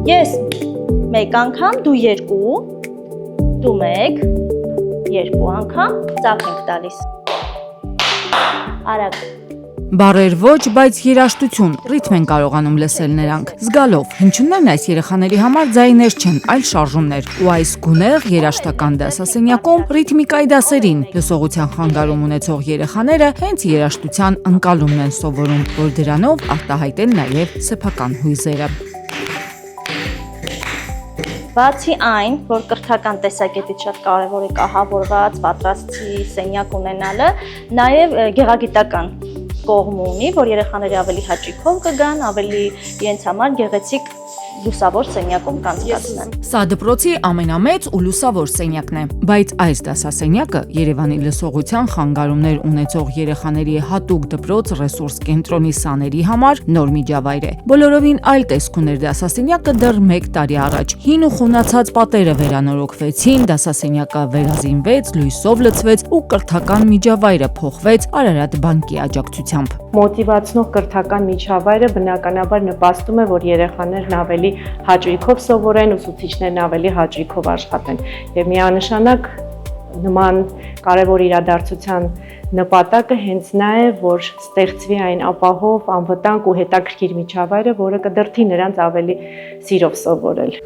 Ես մեկ անգամ, դու երկու, դու մեկ, երկու անգամ ծափ ենք տալիս։ Արագ։ Բառեր ոչ, բայց երաժշտություն, ռիթմ են կարողանում լսել նրանք։ Զգալով, հնչյուններն այս երեխաների համար ձայներ չեն, այլ շարժումներ։ Ու այս գունեղ երաժշտական դասասենյակում ռիթմիկայի դասերին լսողության խանգարում ունեցող երեխաները հենց երաժշտության ընկալումն են սովորում, որ դրանով արտահայտեն նաև սեփական հույզերը։ Բացի այն, որ կրթական տեսակետից շատ կարևոր է կահավորված, պատրաստի սենյակ ունենալը, նաև գեղագիտական կողմ ունի, որ երեխաները ավելի հաճույքով կգան, ավելի իրենց համար գեղեցիկ լուսավոր սենյակում կանցկացնեն։ Սա դպրոցի ամենամեծ ու լուսավոր սենյակն է, բայց այս դասասենյակը Երևանի լսողության խանգարումներ ունեցող երեխաների հատուկ դպրոց ռեսուրս կենտրոնի սաների համար նոր միջավայր է։ Բոլորովին այլ տեսք ուներ դասասենյակը դեռ 1 տարի առաջ։ Հին ու խունացած պատերը վերանորոգվեցին, դասասենյակը վերազինվեց, լույսով լցվեց ու կրթական միջավայրը փոխվեց Արարատ բանկի աջակցությամբ։ Մոտիվացնող կրթական միջավայրը բնականաբար նպաստում է, որ երեխաներն ավելի հաճույքով սովորեն, ուսուցիչներն ավելի հաճույքով աշխատեն։ Եվ միանշանակ նման կարևոր իրադարձության նպատակը հենց նա է, որ ստեղծվի այն ապահով, անվտանգ ու հետաքրքիր միջավայրը, որը կդրդի նրանց ավելի սիրով սովորել։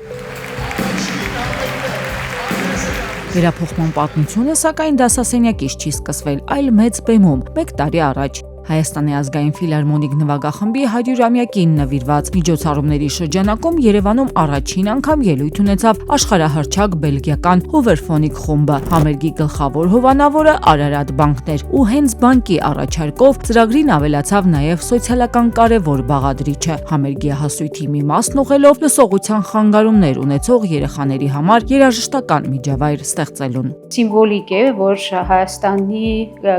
Վերափոխման պատմությունը սակայն դասասենյակից չի սկսվել, այլ մեծ բեմում 1 տարի առաջ։ Հայաստանի ազգային ֆիլհարմոնիկ նվագախմբի 100-ամյակին նվիրված միջոցառումների շրջանակում Երևանում առաջին անգամ ելույթ ունեցավ աշխարհահռչակ բելգիական Հովերֆոնիկ խումբը։ Համերգի գլխավոր հովանավորը Արարատ բանկն էր, ու հենց բանկի առաջարկով ծրագրին ավելացավ նաև սոցիալական կարևոր բաղադրիչը՝ համերգի հասույթի մի մասն ուղղելով լսողության խանգարումներ ունեցող երեխաների համար երաժշտական միջավայր ստեղծելուն։ Սիմվոլիկ է, որ Հայաստանի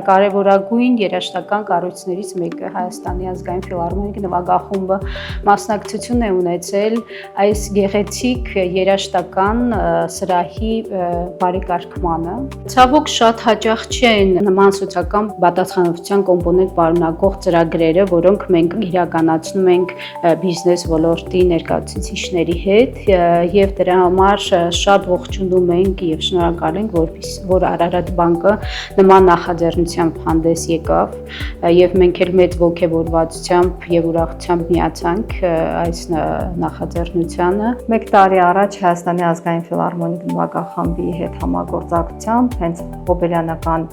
կարևորագույն երաժշտական կառույցներից մեկը Հայաստանի ազգային ֆիլհարմոնիկ նվագախումբը մասնակցություն է ունեցել այս գեղեցիկ երաժշտական սրահի բարեկարգմանը։ Ցավոք շատ հաճախ չեն նման սոցիալական պատասխանատվության կոմպոնենտ պարունակող ծրագրերը, որոնք մենք իրականացնում ենք բիզնես ոլորտի ներկայացուցիչների հետ, եւ դրա համար շատ ողջունում ենք եւ շնորհակալ ենք, որ Արարատ բանկը նման նախաձեռնությամբ հանդես եկավ եւ մենք էլ մեծ ողջավորվածությամբ եւ ուրախությամբ միացանք այս նախաձեռնությանը։ 1 տարի առաջ Հայաստանի ազգային ֆիլհարմոնիկ նվագախմբի հետ համագործակցությամբ հենց հոբելյանական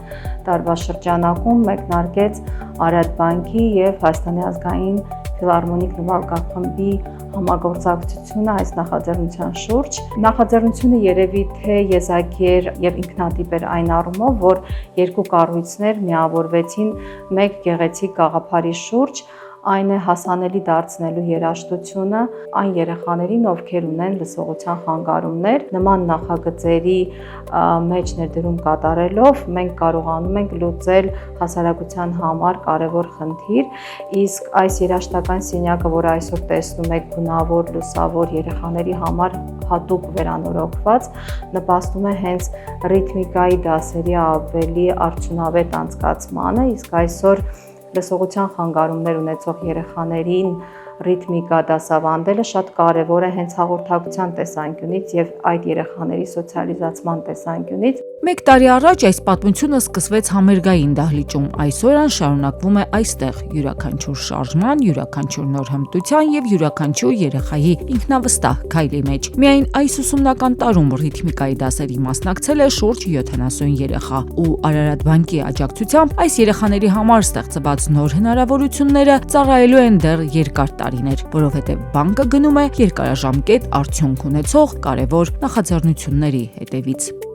տարվա շրջանակում մեկնարկեց Արարատ բանկի եւ Հայաստանի ազգային ֆիլհարմոնիկ նվագախմբի համագործակցությունը այս նախաձեռնության շուրջ։ Նախաձեռնությունը երևի թե եզակեր եւ ինքնատիպ էր այն առումով, որ երկու կառույցներ միավորվեցին մեկ գեղեցիկ գաղափարի շուրջ, այն է հասանելի դարձնելու երաժշտությունը այն երեխաներին, ովքեր ունեն լսողության խանգարումներ։ Նման նախագծերի մեջ ներդրում կատարելով մենք կարողանում ենք լուծել հասարակության համար կարևոր խնդիր, իսկ այս երաժշտական սենյակը, որ այսօր տեսնում եք գունավոր, լուսավոր երեխաների համար հատուկ վերանորոգված, նպաստում է հենց ռիթմիկայի դասերի ավելի արդյունավետ անցկացմանը, իսկ այսօր լսողության խանգարումներ ունեցող երեխաներին ռիթմիկա դասավանդելը շատ կարևոր է հենց հաղորդակցության տեսանկյունից եւ այդ երեխաների սոցիալիզացման տեսանկյունից։ 1 տարի առաջ այս պատմությունը սկսվեց համերգային դահլիճում, այսօր այն շարունակվում է այստեղ՝ յուրաքանչյուր շարժման, յուրաքանչյուր նոր հմտության եւ յուրաքանչյուր երեխայի ինքնավստահ քայլի մեջ։ Միայն այս ուսումնական տարում ռիթմիկայի դասերի մասնակցել է շուրջ 70 երեխա, ու Արարատ բանկի աջակցությամբ այս երեխաների համար ստեղծված նոր հնարավորությունները ծառայելու են դեռ երկար տարիներ, որովհետեւ բանկը գնում է երկարաժամկետ արդյունք ունեցող կարևոր նախաձեռնությունների հետևից։